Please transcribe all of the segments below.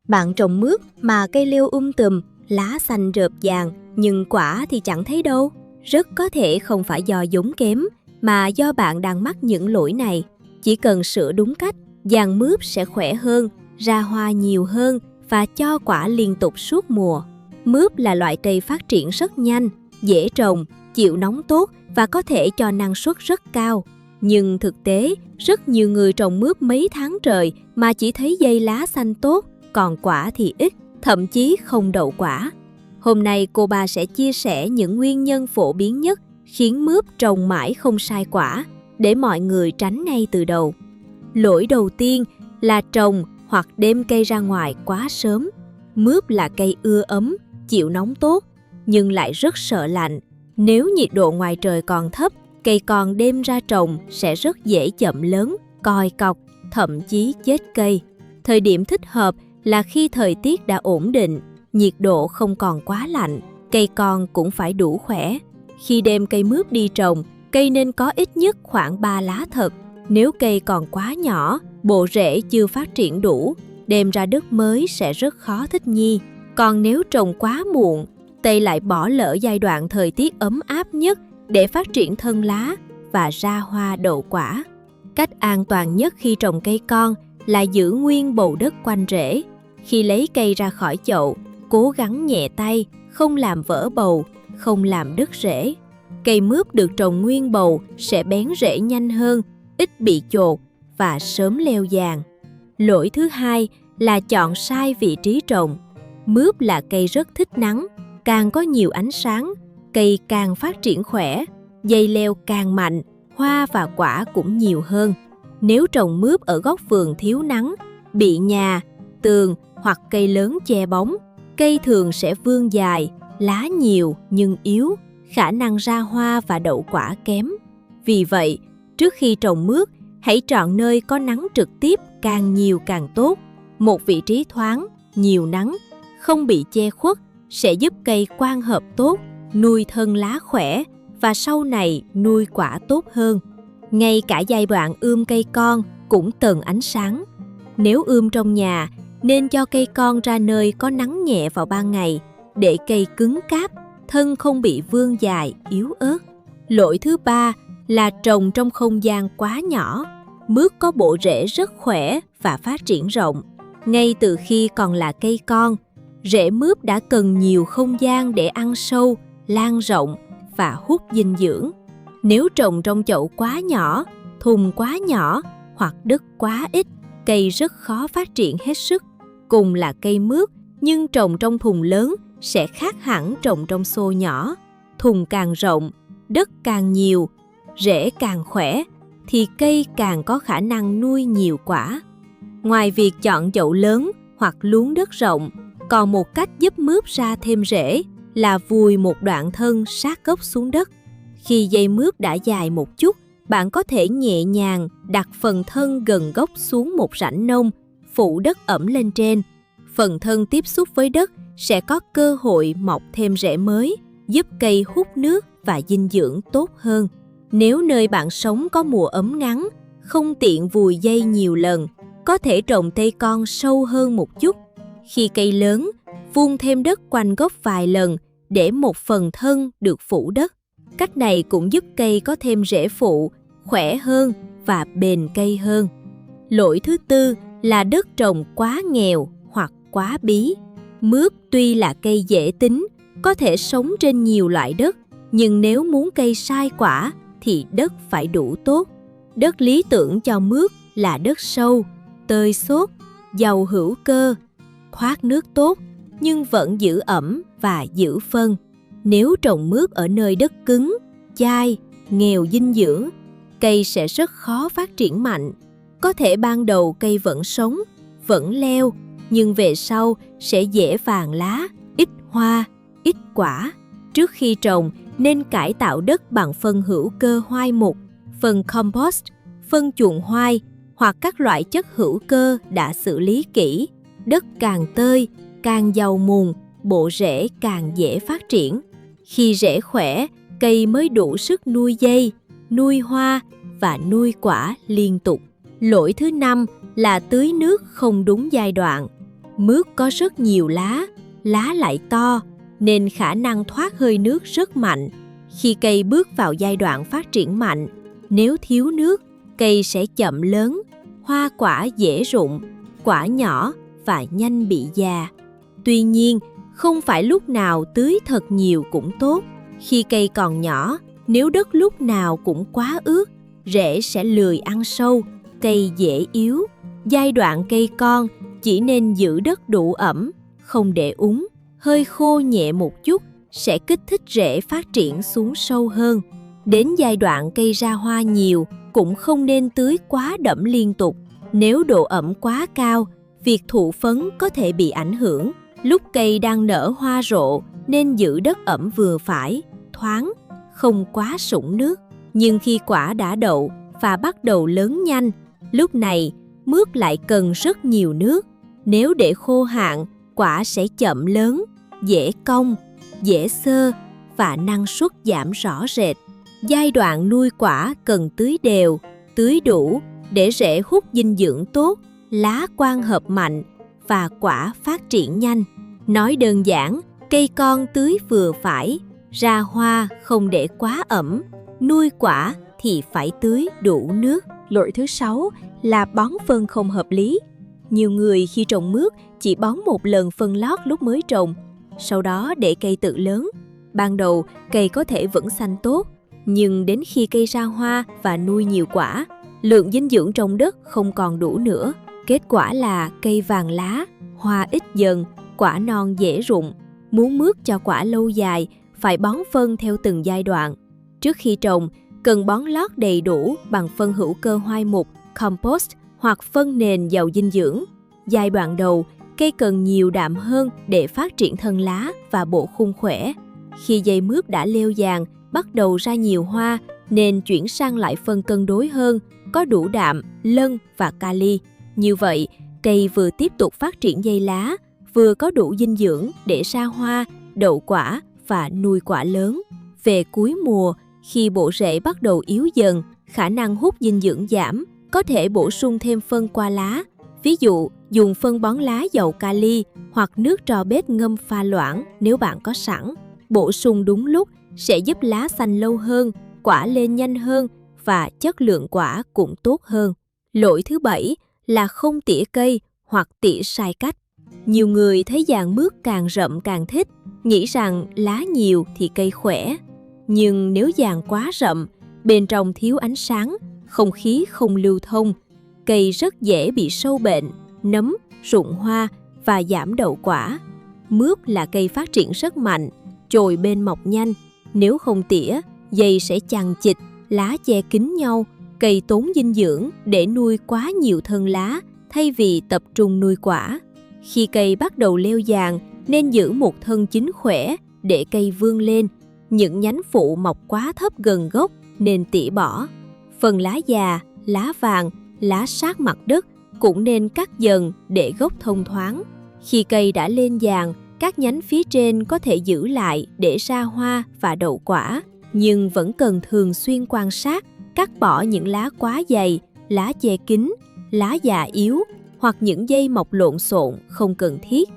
Bạn trồng mướp mà cây leo tùm, lá xanh rợp vàng, nhưng quả thì chẳng thấy đâu. Rất có thể không phải do giống kém, mà do bạn đang mắc những lỗi này. Chỉ cần sửa đúng cách, dàn mướp sẽ khỏe hơn, ra hoa nhiều hơn và cho quả liên tục suốt mùa. Mướp là loại cây phát triển rất nhanh, dễ trồng, chịu nóng tốt và có thể cho năng suất rất cao. Nhưng thực tế, rất nhiều người trồng mướp mấy tháng trời mà chỉ thấy dây lá xanh tốt, còn quả thì ít, thậm chí không đậu quả. Hôm nay cô ba sẽ chia sẻ những nguyên nhân phổ biến nhất khiến mướp trồng mãi không sai quả, để mọi người tránh ngay từ đầu. Lỗi đầu tiên là trồng hoặc đem cây ra ngoài quá sớm. Mướp là cây ưa ấm, chịu nóng tốt, nhưng lại rất sợ lạnh. Nếu nhiệt độ ngoài trời còn thấp, cây con đem ra trồng sẽ rất dễ chậm lớn, còi cọc, thậm chí chết cây. Thời điểm thích hợp là khi thời tiết đã ổn định, nhiệt độ không còn quá lạnh, cây con cũng phải đủ khỏe. Khi đem cây mướp đi trồng, cây nên có ít nhất khoảng 3 lá thật. Nếu cây còn quá nhỏ, bộ rễ chưa phát triển đủ, đem ra đất mới sẽ rất khó thích nghi. Còn nếu trồng quá muộn, cây lại bỏ lỡ giai đoạn thời tiết ấm áp nhất để phát triển thân lá và ra hoa đậu quả. Cách an toàn nhất khi trồng cây con là giữ nguyên bầu đất quanh rễ. Khi lấy cây ra khỏi chậu, cố gắng nhẹ tay, không làm vỡ bầu, không làm đứt rễ. Cây mướp được trồng nguyên bầu sẽ bén rễ nhanh hơn, ít bị chột và sớm leo giàn. Lỗi thứ hai là chọn sai vị trí trồng. Mướp là cây rất thích nắng, càng có nhiều ánh sáng, cây càng phát triển khỏe, dây leo càng mạnh, hoa và quả cũng nhiều hơn. Nếu trồng mướp ở góc vườn thiếu nắng, bị nhà, tường hoặc cây lớn che bóng, cây thường sẽ vươn dài, lá nhiều nhưng yếu, khả năng ra hoa và đậu quả kém. Vì vậy, trước khi trồng mướp, hãy chọn nơi có nắng trực tiếp càng nhiều càng tốt. Một vị trí thoáng, nhiều nắng, không bị che khuất sẽ giúp cây quang hợp tốt, nuôi thân lá khỏe và sau này nuôi quả tốt hơn. Ngay cả giai đoạn cây con cũng cần ánh sáng. Nếu trong nhà, nên cho cây con ra nơi có nắng nhẹ vào ban ngày để cây cứng cáp, thân không bị vươn dài, yếu ớt. Lỗi thứ ba là trồng trong không gian quá nhỏ. Mướp có bộ rễ rất khỏe và phát triển rộng. Ngay từ khi còn là cây con, rễ mướp đã cần nhiều không gian để ăn sâu, lan rộng và hút dinh dưỡng. Nếu trồng trong chậu quá nhỏ, thùng quá nhỏ hoặc đất quá ít, cây rất khó phát triển hết sức. Cùng là cây mướp, nhưng trồng trong thùng lớn sẽ khác hẳn trồng trong xô nhỏ. Thùng càng rộng, đất càng nhiều, rễ càng khỏe, thì cây càng có khả năng nuôi nhiều quả. Ngoài việc chọn chậu lớn hoặc luống đất rộng, còn một cách giúp mướp ra thêm rễ là vùi một đoạn thân sát gốc xuống đất. Khi dây mướp đã dài một chút, bạn có thể nhẹ nhàng đặt phần thân gần gốc xuống một rãnh nông, phủ đất ẩm lên trên. Phần thân tiếp xúc với đất sẽ có cơ hội mọc thêm rễ mới, giúp cây hút nước và dinh dưỡng tốt hơn. Nếu nơi bạn sống có mùa ấm ngắn, không tiện vùi dây nhiều lần, có thể trồng cây con sâu hơn một chút. Khi cây lớn, vun thêm đất quanh gốc vài lần để một phần thân được phủ đất. Cách này cũng giúp cây có thêm rễ phụ, khỏe hơn và bền cây hơn. Lỗi thứ tư là đất trồng quá nghèo hoặc quá bí. Mướp tuy là cây dễ tính, có thể sống trên nhiều loại đất, nhưng nếu muốn cây sai quả thì đất phải đủ tốt. Đất lý tưởng cho mướp là đất sâu, tơi xốp, giàu hữu cơ, thoát nước tốt nhưng vẫn giữ ẩm và giữ phân. Nếu trồng mướp ở nơi đất cứng, chai, nghèo dinh dưỡng, cây sẽ rất khó phát triển mạnh. Có thể ban đầu cây vẫn sống, vẫn leo, nhưng về sau sẽ dễ vàng lá, ít hoa, ít quả. Trước khi trồng, nên cải tạo đất bằng phân hữu cơ hoai mục, phân compost, phân chuồng hoai hoặc các loại chất hữu cơ đã xử lý kỹ. Đất càng tơi, càng giàu mùn, bộ rễ càng dễ phát triển. Khi rễ khỏe, cây mới đủ sức nuôi dây, nuôi hoa và nuôi quả liên tục. Lỗi thứ năm là tưới nước không đúng giai đoạn. Mướt có rất nhiều lá, lá lại to, nên khả năng thoát hơi nước rất mạnh. Khi cây bước vào giai đoạn phát triển mạnh, nếu thiếu nước, cây sẽ chậm lớn, hoa quả dễ rụng, quả nhỏ và nhanh bị già. Tuy nhiên, không phải lúc nào tưới thật nhiều cũng tốt. Khi cây còn nhỏ, nếu đất lúc nào cũng quá ướt, rễ sẽ lười ăn sâu, cây dễ yếu. Giai đoạn cây con chỉ nên giữ đất đủ ẩm, không để úng, hơi khô nhẹ một chút sẽ kích thích rễ phát triển xuống sâu hơn. Đến giai đoạn cây ra hoa nhiều cũng không nên tưới quá đẫm liên tục. Nếu độ ẩm quá cao, việc thụ phấn có thể bị ảnh hưởng. Lúc cây đang nở hoa rộ nên giữ đất ẩm vừa phải, thoáng, không quá sũng nước. Nhưng khi quả đã đậu và bắt đầu lớn nhanh, lúc này mướt lại cần rất nhiều nước. Nếu để khô hạn, quả sẽ chậm lớn, dễ cong, dễ xơ và năng suất giảm rõ rệt. Giai đoạn nuôi quả cần tưới đều, tưới đủ để rễ hút dinh dưỡng tốt, lá quang hợp mạnh và quả phát triển nhanh. Nói đơn giản, cây con tưới vừa phải, ra hoa không để quá ẩm, nuôi quả thì phải tưới đủ nước. Lỗi thứ 6 là bón phân không hợp lý. Nhiều người khi trồng mướt chỉ bón một lần phân lót lúc mới trồng, sau đó để cây tự lớn. Ban đầu, cây có thể vẫn xanh tốt, nhưng đến khi cây ra hoa và nuôi nhiều quả, lượng dinh dưỡng trong đất không còn đủ nữa. Kết quả là cây vàng lá, hoa ít dần, quả non dễ rụng. Muốn mướt cho quả lâu dài, phải bón phân theo từng giai đoạn. Trước khi trồng, cần bón lót đầy đủ bằng phân hữu cơ hoai mục, compost hoặc phân nền giàu dinh dưỡng. Giai đoạn đầu, cây cần nhiều đạm hơn để phát triển thân lá và bộ khung khỏe. Khi dây mướp đã leo vàng, bắt đầu ra nhiều hoa, nên chuyển sang lại phân cân đối hơn, có đủ đạm, lân và kali. Như vậy, cây vừa tiếp tục phát triển dây lá, vừa có đủ dinh dưỡng để ra hoa, đậu quả và nuôi quả lớn. Về cuối mùa, khi bộ rễ bắt đầu yếu dần, khả năng hút dinh dưỡng giảm, có thể bổ sung thêm phân qua lá. Ví dụ, dùng phân bón lá giàu kali hoặc nước tro bếp ngâm pha loãng nếu bạn có sẵn. Bổ sung đúng lúc sẽ giúp lá xanh lâu hơn, quả lên nhanh hơn và chất lượng quả cũng tốt hơn. Lỗi thứ 7 là không tỉa cây hoặc tỉa sai cách. Nhiều người thấy giàn mướt càng rậm càng thích, nghĩ rằng lá nhiều thì cây khỏe. Nhưng nếu giàn quá rậm, bên trong thiếu ánh sáng, không khí không lưu thông, cây rất dễ bị sâu bệnh, nấm, rụng hoa và giảm đậu quả. Mướp là cây phát triển rất mạnh, chồi bên mọc nhanh. Nếu không tỉa, dây sẽ chằng chịt, lá che kín nhau, cây tốn dinh dưỡng để nuôi quá nhiều thân lá thay vì tập trung nuôi quả. Khi cây bắt đầu leo giàn, nên giữ một thân chính khỏe để cây vươn lên. Những nhánh phụ mọc quá thấp gần gốc nên tỉa bỏ. Phần lá già, lá vàng, lá sát mặt đất cũng nên cắt dần để gốc thông thoáng. Khi cây đã lên giàn, các nhánh phía trên có thể giữ lại để ra hoa và đậu quả, nhưng vẫn cần thường xuyên quan sát, cắt bỏ những lá quá dày, lá che kín, lá già yếu hoặc những dây mọc lộn xộn không cần thiết.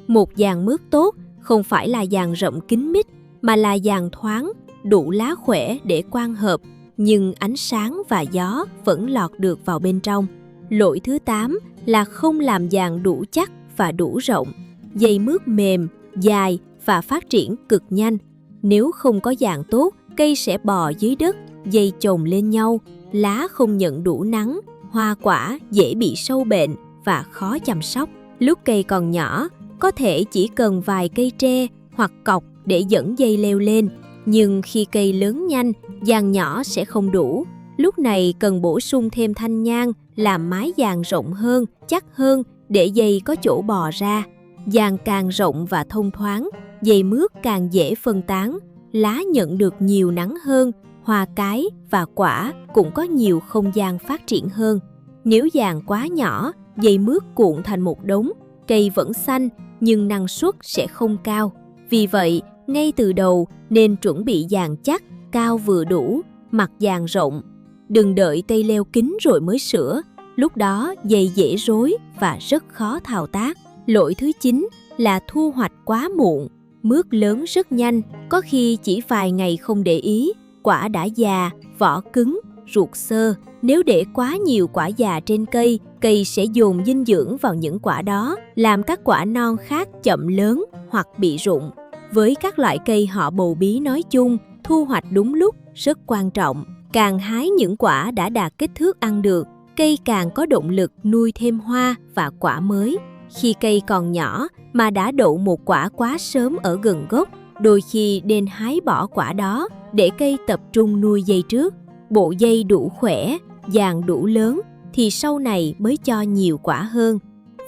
Một giàn mướt tốt không phải là giàn rộng kín mít, mà là giàn thoáng, đủ lá khỏe để quang hợp, nhưng ánh sáng và gió vẫn lọt được vào bên trong. Lỗi thứ 8 là không làm giàn đủ chắc và đủ rộng. Dây mướt mềm, dài và phát triển cực nhanh. Nếu không có giàn tốt, cây sẽ bò dưới đất, dây chồng lên nhau, lá không nhận đủ nắng, hoa quả dễ bị sâu bệnh và khó chăm sóc. Lúc cây còn nhỏ, có thể chỉ cần vài cây tre hoặc cọc để dẫn dây leo lên, nhưng khi cây lớn nhanh, giàn nhỏ sẽ không đủ. Lúc này cần bổ sung thêm thanh nhang, làm mái giàn rộng hơn, chắc hơn để dây có chỗ bò ra. Giàn càng rộng và thông thoáng, dây mướt càng dễ phân tán, lá nhận được nhiều nắng hơn, hoa cái và quả cũng có nhiều không gian phát triển hơn. Nếu giàn quá nhỏ, dây mướt cuộn thành một đống, cây vẫn xanh nhưng năng suất sẽ không cao. Vì vậy, ngay từ đầu nên chuẩn bị giàn chắc, cao vừa đủ, mặt giàn rộng. Đừng đợi cây leo kín rồi mới sửa, lúc đó dây dễ rối và rất khó thao tác. Lỗi thứ 9 là thu hoạch quá muộn. Mướp lớn rất nhanh, có khi chỉ vài ngày không để ý, quả đã già, vỏ cứng, ruột xơ. Nếu để quá nhiều quả già trên cây, cây sẽ dồn dinh dưỡng vào những quả đó, làm các quả non khác chậm lớn hoặc bị rụng. Với các loại cây họ bầu bí nói chung, thu hoạch đúng lúc rất quan trọng. Càng hái những quả đã đạt kích thước ăn được, cây càng có động lực nuôi thêm hoa và quả mới. Khi cây còn nhỏ mà đã đậu một quả quá sớm ở gần gốc, đôi khi nên hái bỏ quả đó để cây tập trung nuôi dây trước. Bộ dây đủ khỏe, giàn đủ lớn thì sau này mới cho nhiều quả hơn.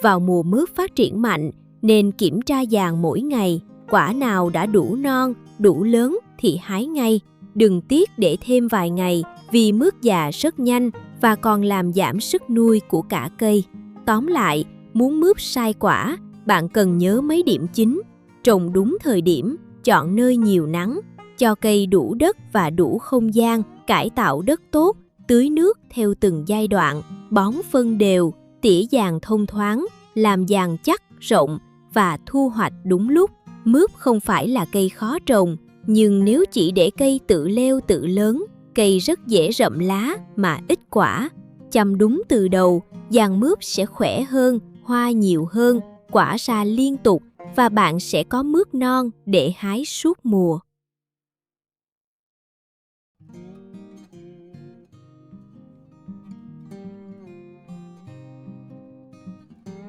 Vào mùa mướp phát triển mạnh nên kiểm tra giàn mỗi ngày, quả nào đã đủ non, đủ lớn thì hái ngay. Đừng tiếc để thêm vài ngày vì mướp già rất nhanh và còn làm giảm sức nuôi của cả cây. Tóm lại, muốn mướp sai quả, bạn cần nhớ mấy điểm chính: trồng đúng thời điểm, chọn nơi nhiều nắng, cho cây đủ đất và đủ không gian, cải tạo đất tốt, tưới nước theo từng giai đoạn, bón phân đều, tỉa giàn thông thoáng, làm giàn chắc, rộng và thu hoạch đúng lúc. Mướp không phải là cây khó trồng, nhưng nếu chỉ để cây tự leo tự lớn, cây rất dễ rậm lá mà ít quả. Chăm đúng từ đầu, giàn mướp sẽ khỏe hơn, hoa nhiều hơn, quả ra liên tục và bạn sẽ có mướp non để hái suốt mùa.